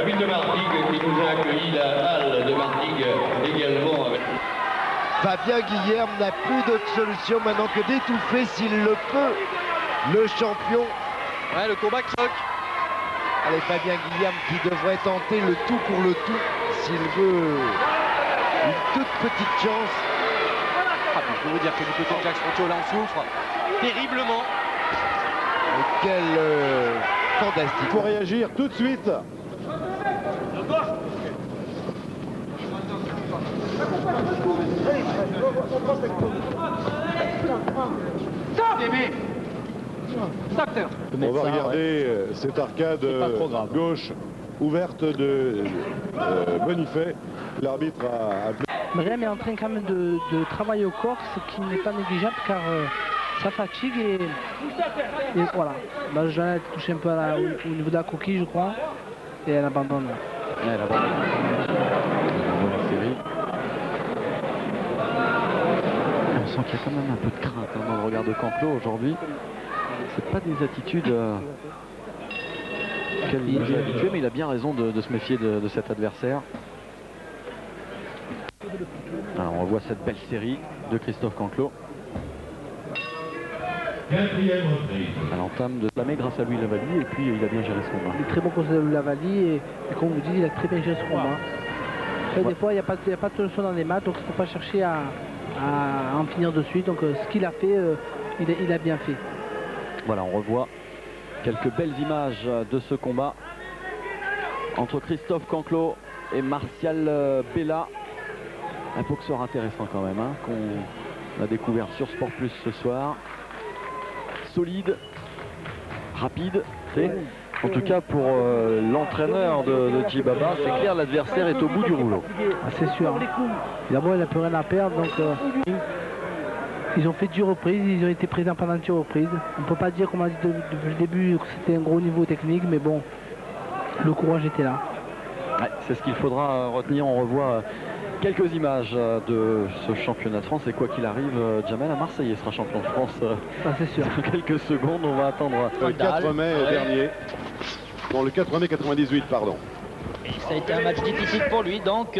ville de Martigues qui nous a accueillis, la halle de Martigues également. Fabien Guilherme n'a plus d'autre solution maintenant que d'étouffer s'il le peut le champion. Ouais, le combat croque. Allez, Fabien Guilherme qui devrait tenter le tout pour le tout s'il veut une toute petite chance. Ah, puis je peux vous dire que du côté de Jacques Frontier, là on souffre terriblement. Et quel fantastique. Il faut réagir tout de suite. On va regarder cette arcade gauche ouverte de Bonifay. L'arbitre a appelé. Myriam est en train quand même de travailler au corps, ce qui n'est pas négligeable car ça fatigue et voilà. Bah, Jeannette touche un peu au niveau de la coquille, je crois, et elle abandonne. Elle abandonne. Bonne série. On sent qu'il y a quand même un peu de crainte dans le regard de Canclos aujourd'hui. C'est pas des attitudes qu'elle nous a habitués, mais il a bien raison de se méfier de cet adversaire. Alors on voit cette belle série de Christophe Canclos. À l'entame de Lamé grâce à Louis Lavalli, et puis il a bien géré ce combat. Il est très bon conseil de Louis Lavalli et comme vous dites, il a très bien géré ce combat. Après, ouais. Des fois, il n'y a pas de solution dans les matchs, donc il ne faut pas chercher à en finir de suite. Donc ce qu'il a fait, il a bien fait. Voilà, on revoit quelques belles images de ce combat entre Christophe Canclos et Martial Bella. Un boxeur intéressant quand même, hein, qu'on a découvert sur Sport Plus ce soir. Solide, rapide, et en tout cas pour l'entraîneur de Djibaba, c'est clair, l'adversaire est au bout du rouleau. Ah, c'est sûr. D'abord, il n'a plus rien à perdre, donc ils ont fait 10 reprises, ils ont été présents pendant 10 reprises. On ne peut pas dire, comme on a dit depuis le début, que c'était un gros niveau technique, mais bon, le courage était là. Ouais, c'est ce qu'il faudra retenir. On revoit quelques images de ce championnat de France, et quoi qu'il arrive, Jamel à Marseille sera champion de France c'est sûr. dans quelques secondes. On va attendre le 4 mai dernier. Bon, le 4 mai 98, pardon. Et ça a été un match difficile pour lui, donc...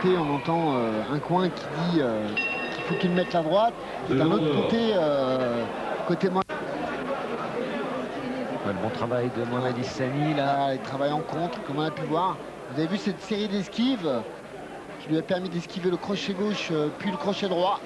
On entend un coin qui dit qu'il faut qu'il mette la droite, et d'un autre côté moi. Le bon travail de Mohamed Issani là. Il travaille en contre, comme on a pu voir. Vous avez vu cette série d'esquives qui lui a permis d'esquiver le crochet gauche puis le crochet droit.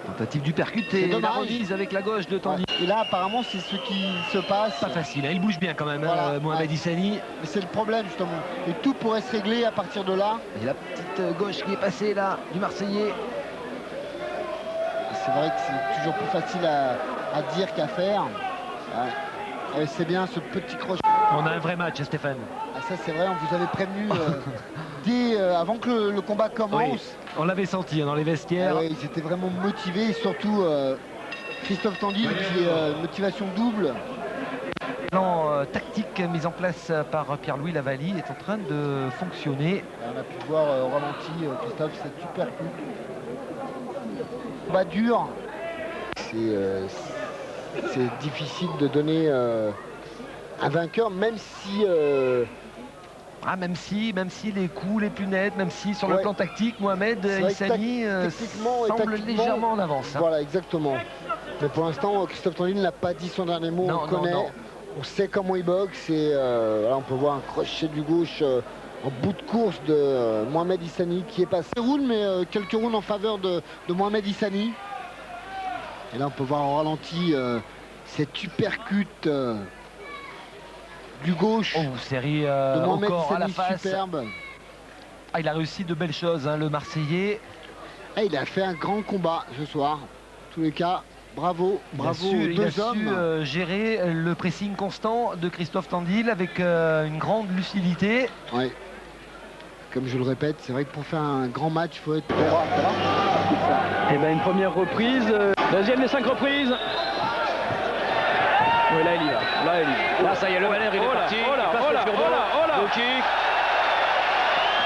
Tentative du percuté, la remise avec la gauche de Tandy. Et là apparemment c'est ce qui se passe. Pas facile, hein. Il bouge bien quand même, voilà, Mohamed Issani. Mais c'est le problème justement. Et tout pourrait se régler à partir de là. Et la petite gauche qui est passée là, du Marseillais. C'est vrai que c'est toujours plus facile à dire qu'à faire. Ouais. C'est bien ce petit crochet. On a un vrai match, Stéphane. Ah, ça c'est vrai, on vous avait prévenu avant que le combat commence. Oui, on l'avait senti dans les vestiaires. Ah, oui, ils étaient vraiment motivés, et surtout Christophe Tandy qui est motivation double. Le plan tactique mis en place par Pierre-Louis Lavalli est en train de fonctionner. On a pu voir au ralenti Christophe, c'est super cool. Combat dur. C'est difficile de donner un vainqueur, même si... même si les coups les plus nets, même si sur le plan tactique, Mohamed Issani semble légèrement en avance. Hein. Voilà, exactement. Mais pour l'instant, Christophe Tandy n'a pas dit son dernier mot, on connaît. On sait comment il boxe, et là on peut voir un crochet du gauche en bout de course de Mohamed Issani qui est passé round, mais quelques rounds en faveur de Mohamed Issani. Et là on peut voir au ralenti cette uppercut du gauche série de Mohamed encore à la Issani, face. superbe. Ah, il a réussi de belles choses, hein, le Marseillais. Et il a fait un grand combat ce soir. En tous les cas, bravo, bravo aux deux hommes. Il a su gérer le pressing constant de Christophe Tandil avec une grande lucidité. Ouais. Comme je le répète, c'est vrai que pour faire un grand match, il faut être... Et ben une première reprise, deuxième des 5 reprises. Oui, là il y va. Là, ça y est, le Valère, il est parti. Il passe le turbo. Low kick.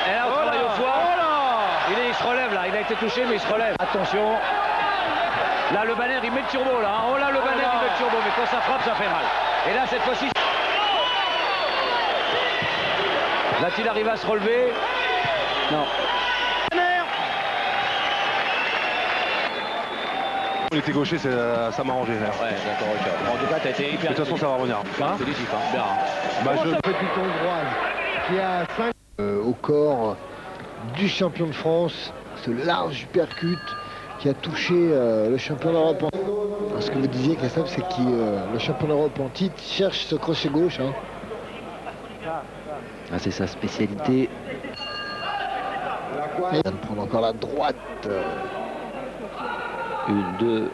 Et là, on travaille au foie. Il se relève là, il a été touché mais il se relève. Attention. Là le banner il met le turbo là. Oh là le banner il met le turbo, mais quand ça frappe ça fait mal. Et là cette fois-ci. Va-t-il arriver à se relever? Non. Il était gaucher, ça m'a arrangé. Ouais d'accord, ok. En tout cas t'as été hyper. De toute façon ça va revenir. Félicite, hein. Bien. Bah, je... Petit hongroise qui a 5 au corps du champion de France, ce large uppercut qui a touché le champion d'Europe. Ce que vous disiez, Christophe, c'est que le champion d'Europe en titre cherche ce crochet gauche. Hein. Ah, c'est sa spécialité. Et il vient de prendre encore la droite. 1, 2.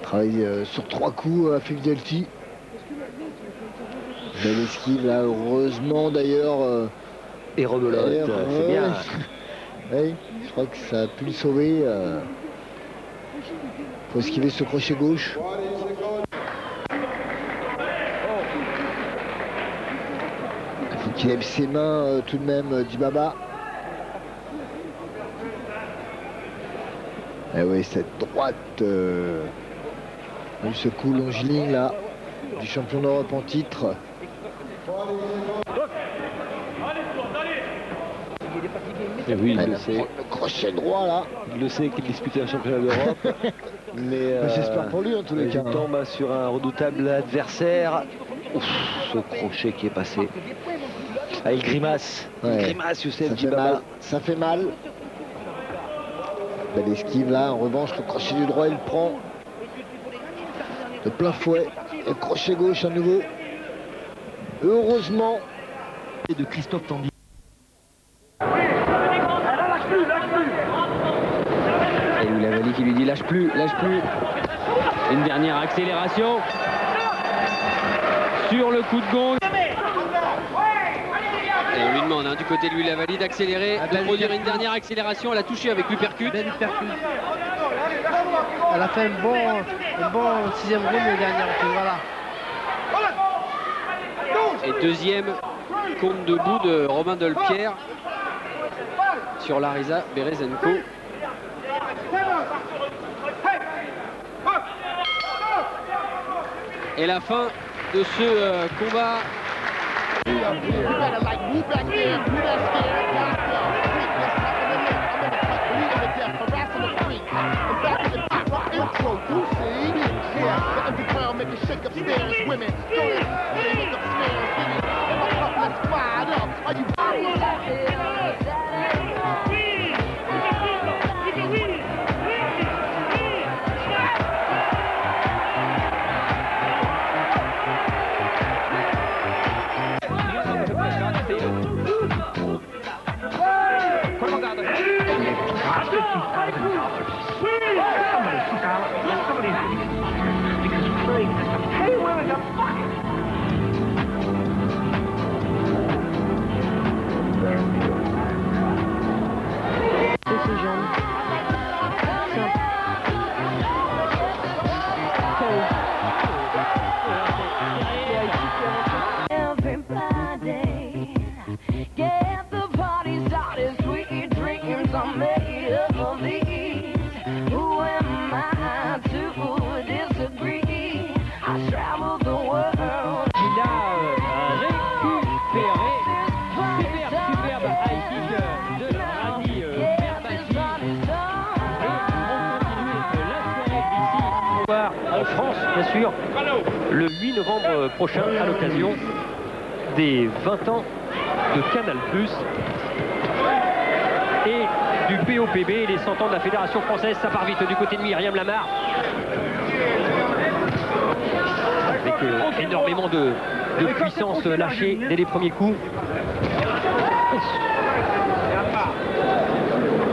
Travaille sur 3 coups à Fidelity. Belle esquive là, heureusement d'ailleurs. Et rebelote, c'est bien. Oui, je crois que ça a pu le sauver. Faut esquiver ce crochet gauche. Il faut qu'il lève ses mains tout de même, Dibaba. Et oui, cette droite, ce coup longiligne là, du champion d'Europe en titre. Et oui, il le le sait. Le crochet droit là. Il le sait qu'il disputait un championnat d'Europe. Mais j'espère pour lui en tous les cas. Il tombe sur un redoutable adversaire. Ouf, ce crochet qui est passé. Ah, il grimace. Ouais. Il grimace, Youssef Ça fait Dibaba. mal. Ça fait mal. Belle esquive là. En revanche, le crochet du droit, il prend de plein fouet. Et le crochet gauche à nouveau. Heureusement. Et de Christophe Tandil. Et Loulavali qui lui dit lâche plus, lâche plus. Une dernière accélération. Sur le coup de gong. Et on lui demande du côté de Loulavali d'accélérer, de produire une dernière accélération. Elle a touché avec l'uppercut. Belle uppercut. Elle a fait un bon 6e round le dernier. Voilà. Et deuxième compte debout de Romain Delpierre sur Larisa Berezenko. Et la fin de ce combat. En France, bien sûr, le 8 novembre prochain, à l'occasion des 20 ans de Canal+, et du POPB, les 100 ans de la Fédération Française. Ça part vite du côté de Myriam Lamar. Avec énormément de puissance lâchée dès les premiers coups.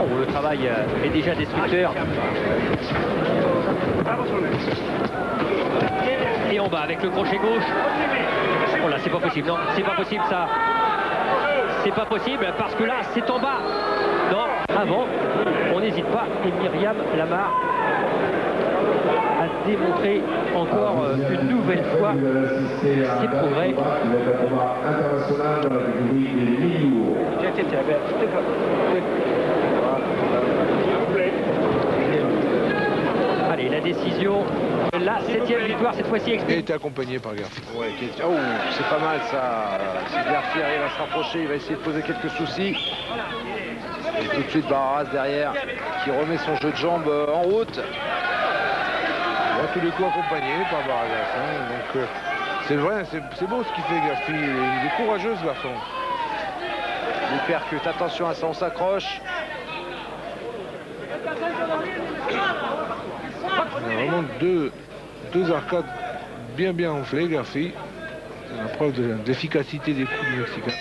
Oh, le travail est déjà destructeur. Et en bas avec le crochet gauche. Oh là, c'est pas possible, non, c'est pas possible ça. C'est pas possible parce que là, c'est en bas. Non, avant, on n'hésite pas. Et Myriam Lamar a démontré encore une nouvelle fois ses progrès. Allez, la décision, la 7e victoire cette fois-ci. Il a été accompagné par Garfi. Ouais, oh, c'est pas mal ça. Si Garfi arrive à se rapprocher, il va essayer de poser quelques soucis. Et tout de suite Barras derrière qui remet son jeu de jambes en route. Tous les coups accompagnés par Barras. Hein, donc c'est vrai, c'est beau ce qu'il fait Garfi. Il est courageux ce garçon. Il percute, attention à ça, on s'accroche. Il y a vraiment deux arcades bien enflées, Garfi. C'est la preuve de l'efficacité des coups du Mexicain.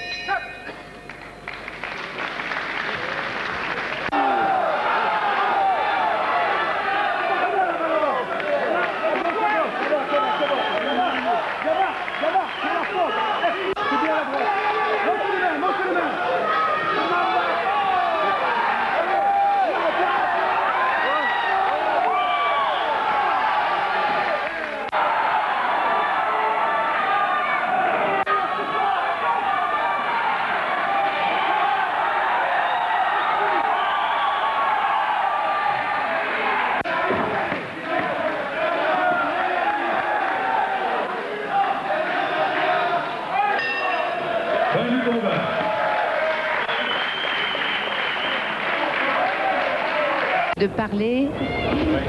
De parler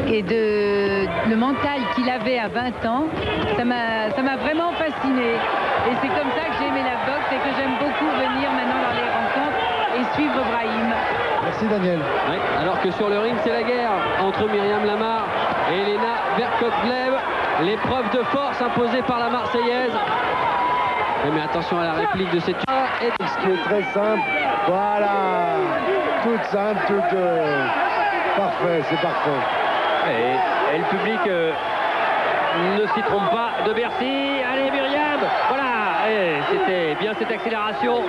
et le mental qu'il avait à 20 ans, ça m'a vraiment fasciné. Et c'est comme ça que j'ai aimé la boxe et que j'aime beaucoup venir maintenant dans les rencontres et suivre Brahim. Merci Daniel. Ouais, alors que sur le ring, c'est la guerre entre Myriam Lamar et Elena Verkotlev. L'épreuve de force imposée par la Marseillaise. Mais attention à la réplique de cette... Ce qui est très simple, voilà, toute simple, toute... Parfait, c'est parfait. Et le public ne s'y trompe pas de Bercy. Allez Myriam, voilà, c'était bien cette accélération.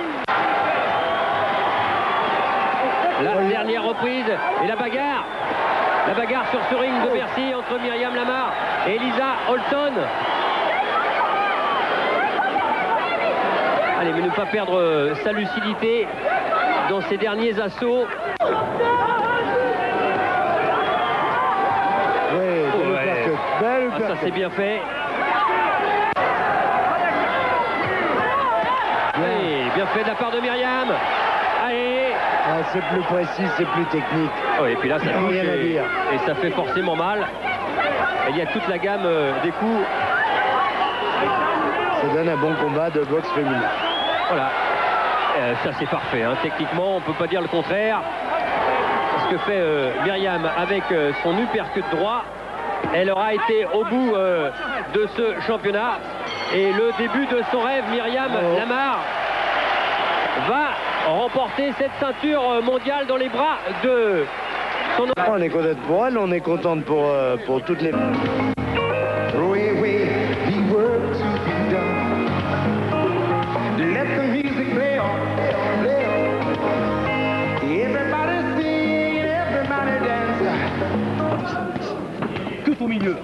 La dernière reprise et la bagarre. La bagarre sur ce ring de Bercy entre Myriam Lamar et Elisa Holton. Allez, mais ne pas perdre sa lucidité dans ses derniers assauts. Ça c'est bien fait. Bien fait de la part de Myriam. Allez. Ah, c'est plus précis, c'est plus technique. Oh, et puis là ça touche rien à dire. Et ça fait forcément mal. Et il y a toute la gamme des coups. Ça donne un bon combat de boxe féminin. Voilà. Ça c'est parfait. Hein. Techniquement, on ne peut pas dire le contraire. Ce que fait Myriam avec son uppercut droit. Elle aura été au bout de ce championnat. Et le début de son rêve, Myriam Lamar va remporter cette ceinture mondiale dans les bras de son... On est content pour elle, on est content pour toutes les... Tout au milieu.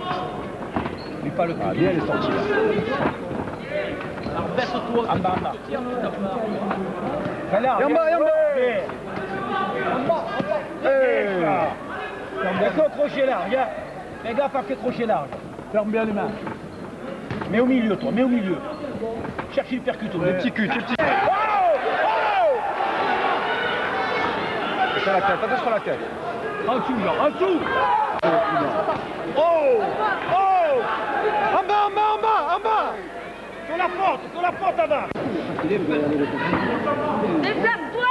Mais pas le bien, elle est sortie là. Alors baisse-toi. En bas, en bas. En bas, Il y a que crochet large, regarde. Les gars, pas que crochet large. Ferme bien les mains. Mets au milieu, toi, mets au milieu. Cherche le percute, le petit cul, le petit cul. Sur la tête, attention sur la tête. En dessous, là, en dessous. Oh! Oh! En bas, en bas, en bas, en bas! sur la porte, Adam. Déplace-toi.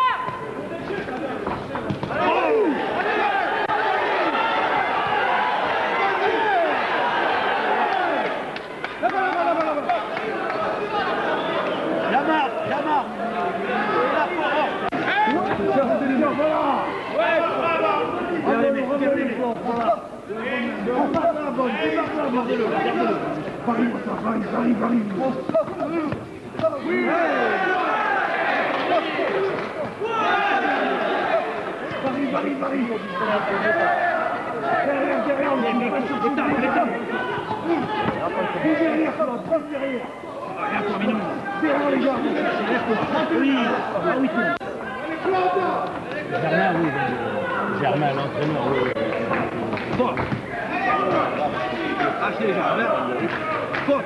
Germain, l'entraîneur, oui. Bon. Achetez Germain. Bon.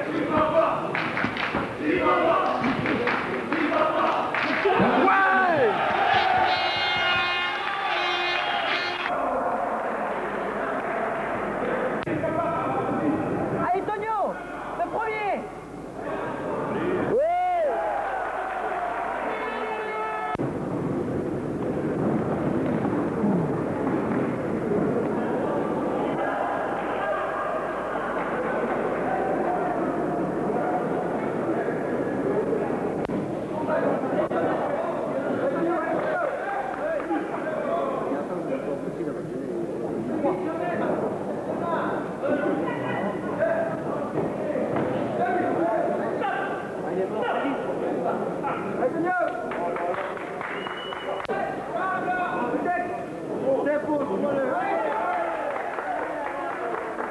Ouais. Allez, Tonio, le premier.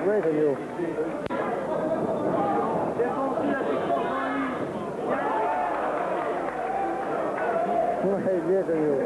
Ouais, Daniel. Ouais, bien, Daniel.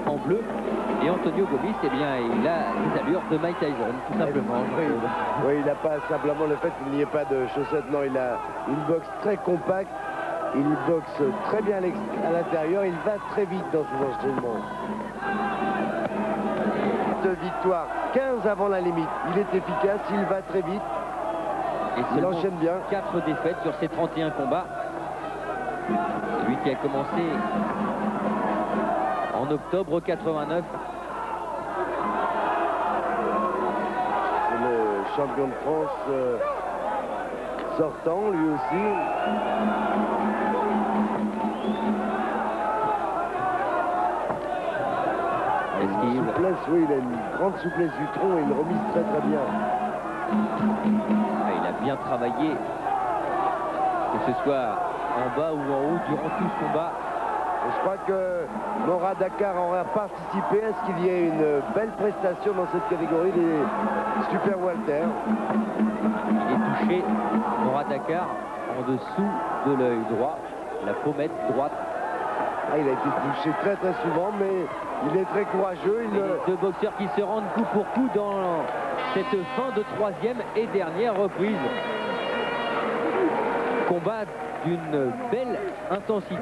En bleu, et Antonio Gomis, eh bien, il a les allures de Mike Tyson, tout simplement. Oui, il n'a pas simplement le fait qu'il n'y ait pas de chaussettes, non, il a une boxe très compacte, il boxe très bien à l'intérieur, il va très vite dans son enchaînement. De victoire, 15 avant la limite, il est efficace, il va très vite, et il enchaîne bien. 4 défaites sur ses 31 combats. Lui qui a commencé en octobre 89. C'est le champion de France sortant, lui aussi. Souplesse, oui, il a une grande souplesse du tronc et il remise très très bien. Il a bien travaillé, que ce soit en bas ou en haut, durant tout ce combat. Je crois que Morad Dakar aurait participé à ce qu'il y ait une belle prestation dans cette catégorie des super Walter. Il est touché, Morad Dakar, en dessous de l'œil droit, la pommette droite. Ah, il a été touché très très souvent, mais il est très courageux. Les deux boxeurs qui se rendent coup pour coup dans cette fin de troisième et dernière reprise. Combat d'une belle intensité.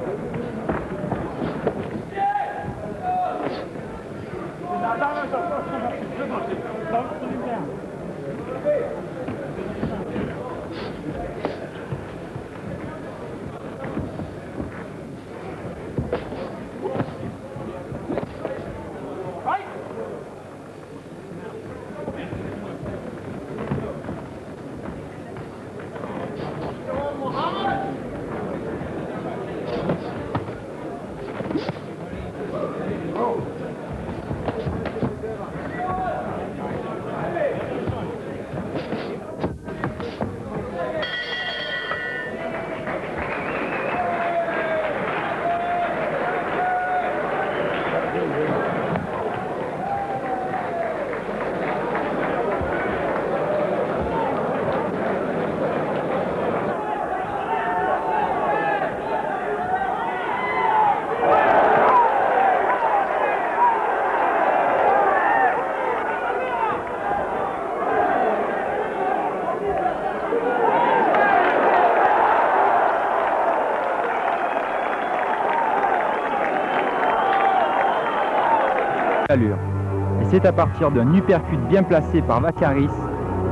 Et c'est à partir d'un uppercut bien placé par Vakaris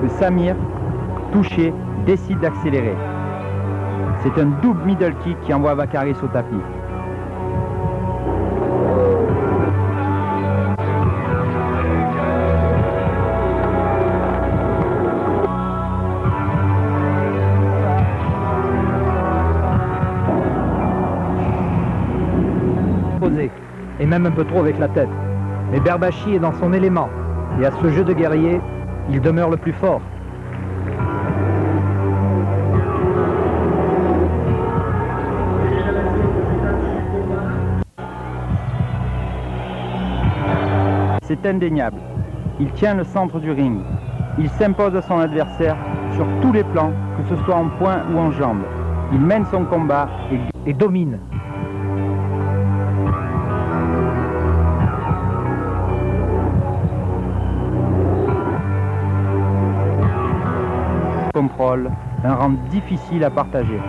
que Samir, touché, décide d'accélérer. C'est un double middle kick qui envoie Vakaris au tapis. Et même un peu trop avec la tête. Mais Berbachi est dans son élément, et à ce jeu de guerrier, il demeure le plus fort. C'est indéniable. Il tient le centre du ring. Il s'impose à son adversaire sur tous les plans, que ce soit en poing ou en jambes. Il mène son combat et domine. Contrôle, un round difficile à partager.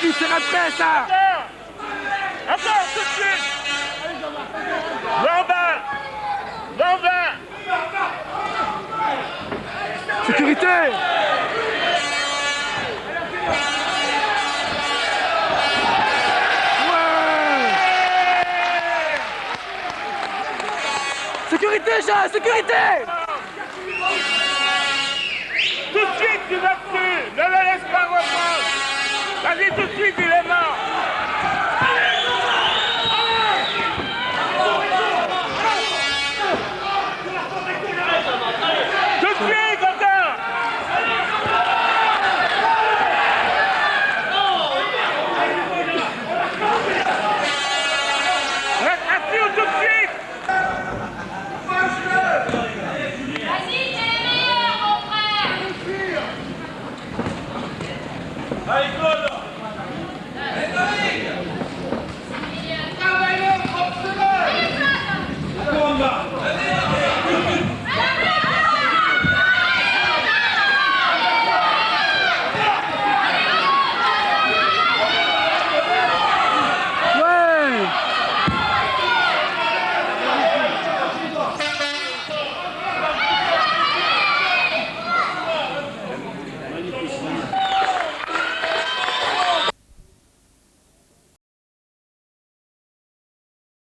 plus, c'est rentré ça. Attends, tout de suite. 20. Sécurité. Sécurité, Jean, sécurité.